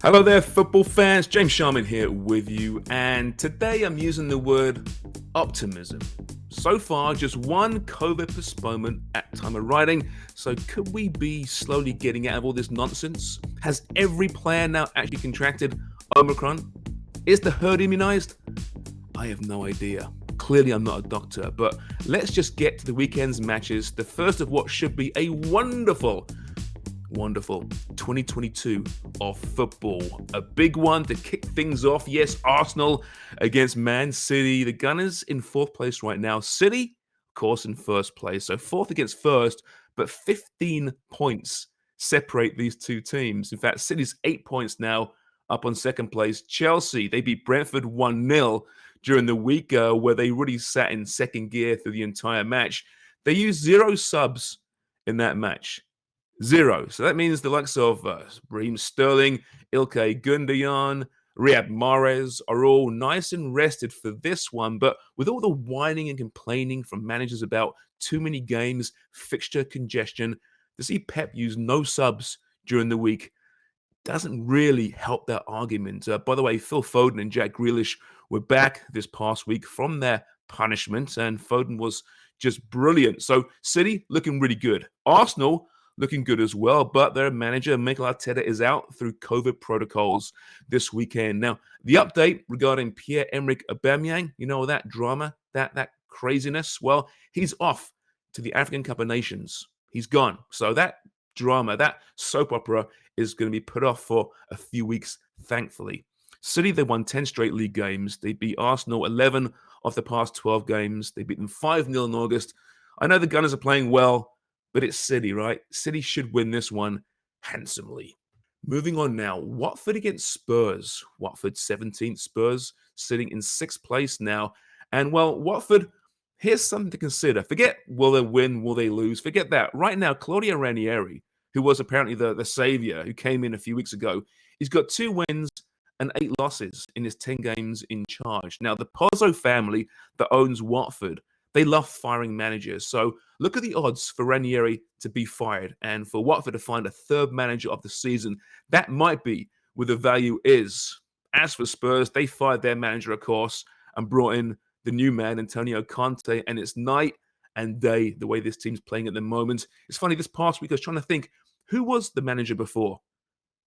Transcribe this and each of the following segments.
Hello there, football fans. James Sharman here with you, and today I'm using the word optimism. So far, just one COVID postponement at time of writing, so could we be slowly getting out of all this nonsense? Has every player now actually contracted Omicron? Is the herd immunized? I have no idea. Clearly, I'm not a doctor, but let's just get to the weekend's matches, the first of what should be a wonderful 2022 of football. A big one to kick things off. Yes, Arsenal against Man City. The Gunners in fourth place right now. City, of course, in first place. So fourth against first, but 15 points separate these two teams. In fact, City's 8 points now up on second place. Chelsea, they beat Brentford 1-0 during the week where they really sat in second gear through the entire match. They used 0 subs in that match. 0. So that means the likes of Raheem Sterling, Ilkay Gundogan, Riyad Mahrez are all nice and rested for this one. But with all the whining and complaining from managers about too many games, fixture congestion, to see Pep use no subs during the week doesn't really help that argument. By the way, Phil Foden and Jack Grealish were back this past week from their punishment, and Foden was just brilliant. So City looking really good. Arsenal looking good as well, but their manager, Mikel Arteta, is out through COVID protocols this weekend. Now, the update regarding Pierre-Emerick Aubameyang, you know, that drama, that craziness, well, he's off to the African Cup of Nations. He's gone. So that drama, that soap opera is going to be put off for a few weeks, thankfully. City, they won 10 straight league games. They beat Arsenal 11 of the past 12 games. They beat them 5-0 in August. I know the Gunners are playing well, but it's City, right? City should win this one handsomely. Moving on now, Watford against Spurs. Watford 17th, Spurs sitting in 6th place now. And well, Watford, here's something to consider. Forget will they win, will they lose? Forget that. Right now, Claudio Ranieri, who was apparently the savior who came in a few weeks ago, he's got 2 wins and 8 losses in his 10 games in charge. Now, the Pozzo family that owns Watford, they love firing managers. So look at the odds for Ranieri to be fired and for Watford to find a third manager of the season. That might be where the value is. As for Spurs, they fired their manager, of course, and brought in the new man, Antonio Conte, and it's night and day the way this team's playing at the moment. It's funny, this past week I was trying to think, who was the manager before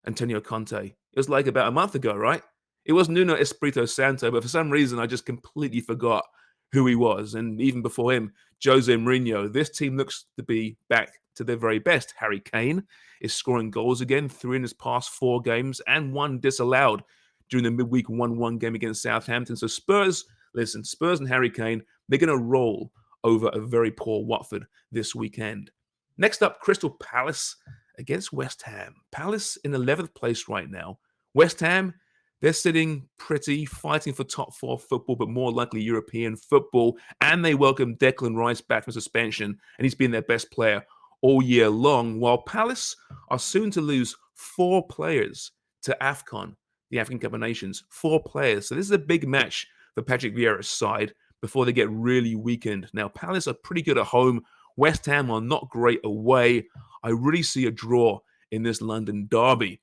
Antonio Conte? It was like about a month ago, right? It was Nuno Espirito Santo, but for some reason I just completely forgot who he was. And even before him, Jose Mourinho. This team looks to be back to their very best. Harry Kane is scoring goals again, 3 in his past 4 games, and 1 disallowed during the midweek 1-1 game against Southampton. So Spurs and Harry Kane, they're going to roll over a very poor Watford this weekend. Next up, Crystal Palace against West Ham. Palace in 11th place right now. West Ham, they're sitting pretty, fighting for top 4 football, but more likely European football. And they welcome Declan Rice back from suspension, and he's been their best player all year long. While Palace are soon to lose 4 players to AFCON, the African Cup of Nations. 4 players. So this is a big match for Patrick Vieira's side before they get really weakened. Now, Palace are pretty good at home. West Ham are not great away. I really see a draw in this London derby.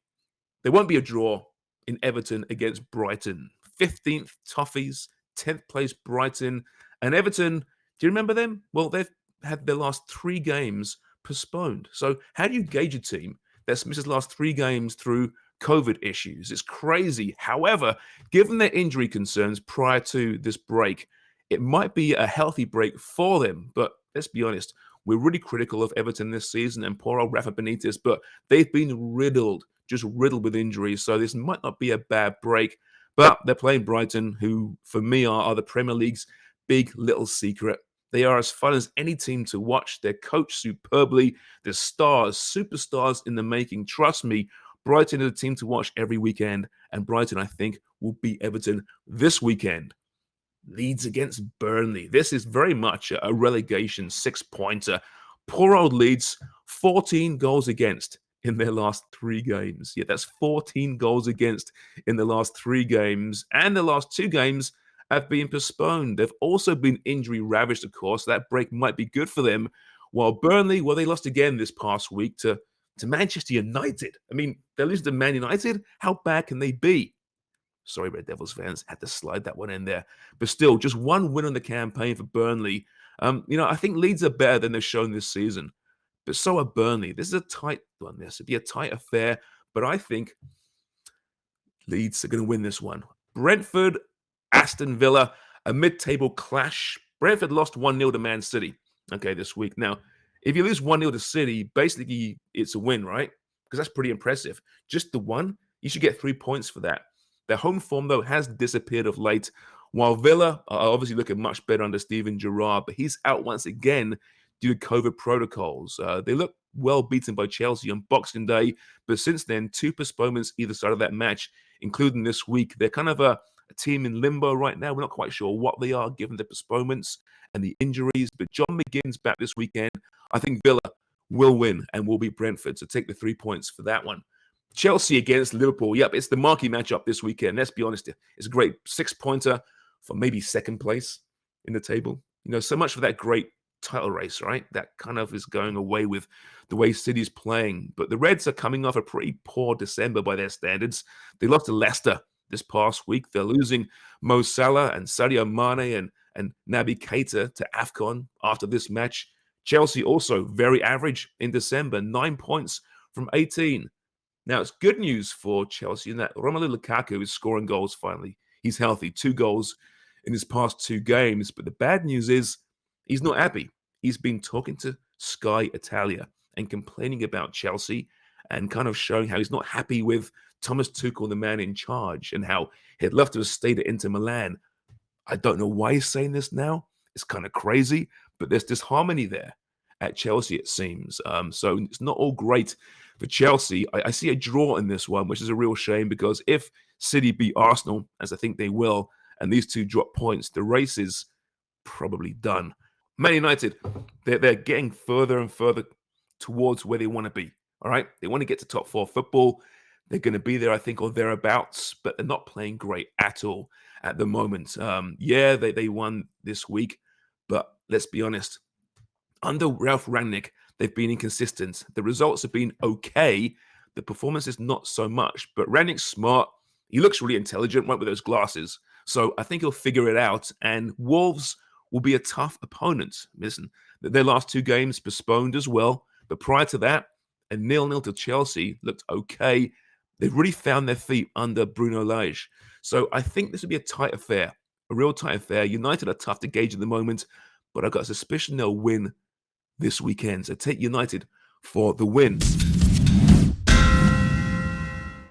There won't be a draw in Everton against Brighton. 15th Toffees, 10th place Brighton. And Everton, do you remember them? Well, they've had their last 3 games postponed. So how do you gauge a team that's missed its last 3 games through COVID issues? It's crazy. However, given their injury concerns prior to this break, it might be a healthy break for them. But let's be honest, we're really critical of Everton this season and poor old Rafa Benitez, but they've been riddled with injuries, so this might not be a bad break. But they're playing Brighton, who, for me, are the Premier League's big little secret. They are as fun as any team to watch. They're coached superbly. They're stars, superstars in the making. Trust me, Brighton is a team to watch every weekend, and Brighton, I think, will beat Everton this weekend. Leeds against Burnley. This is very much a relegation 6-pointer. Poor old Leeds, 14 goals against in their last 3 games. Yeah, that's 14 goals against in the last 3 games. And the last 2 games have been postponed. They've also been injury ravaged, of course. That break might be good for them. While Burnley, well, they lost again this past week to to Manchester United. I mean, they're losing to Man United. How bad can they be? Sorry, Red Devils fans, had to slide that one in there. But still, just one win on the campaign for Burnley. I think Leeds are better than they've shown this season, but so are Burnley. This is a tight one. This would be a tight affair, but I think Leeds are going to win this one. Brentford, Aston Villa, a mid-table clash. Brentford lost 1-0 to Man City, this week. Now, if you lose 1-0 to City, basically it's a win, right? Because that's pretty impressive. Just the one, you should get 3 points for that. Their home form, though, has disappeared of late, while Villa are obviously looking much better under Steven Gerrard, but he's out once again due to COVID protocols. They look well beaten by Chelsea on Boxing Day, but since then, 2 postponements either side of that match, including this week. They're kind of a team in limbo right now. We're not quite sure what they are given the postponements and the injuries, but John McGinn's back this weekend. I think Villa will win and will beat Brentford, so take the 3 points for that one. Chelsea against Liverpool. Yep, it's the marquee matchup this weekend. Let's be honest, it's a great 6-pointer for maybe second place in the table. So much for that great title race, right? That kind of is going away with the way City's playing. But the Reds are coming off a pretty poor December by their standards. They lost to Leicester this past week. They're losing Mo Salah and Sadio Mane and Naby Keita to AFCON after this match. Chelsea also very average in December, 9 points from 18. Now, it's good news for Chelsea in that Romelu Lukaku is scoring goals finally. He's healthy, 2 goals in his past 2 games. But the bad news is he's not happy. He's been talking to Sky Italia and complaining about Chelsea and kind of showing how he's not happy with Thomas Tuchel, the man in charge, and how he'd love to have stayed at Inter Milan. I don't know why he's saying this now. It's kind of crazy, but there's disharmony there at Chelsea, it seems. So it's not all great for Chelsea. I see a draw in this one, which is a real shame because if City beat Arsenal, as I think they will, and these 2 drop points, the race is probably done. Man United, they're getting further and further towards where they want to be, all right? They want to get to top 4 football. They're going to be there, I think, or thereabouts, but they're not playing great at all at the moment. They won this week, but let's be honest. Under Ralph Rangnick, they've been inconsistent. The results have been okay. The performance is not so much, but Rangnick's smart. He looks really intelligent, right, with those glasses. So I think he'll figure it out, and Wolves will be a tough opponent. Listen, their last 2 games postponed as well, but prior to that, a 0-0 to Chelsea looked okay. They've really found their feet under Bruno Lage. So I think this will be a tight affair, a real tight affair. United are tough to gauge at the moment, but I've got a suspicion they'll win this weekend. So take United for the win.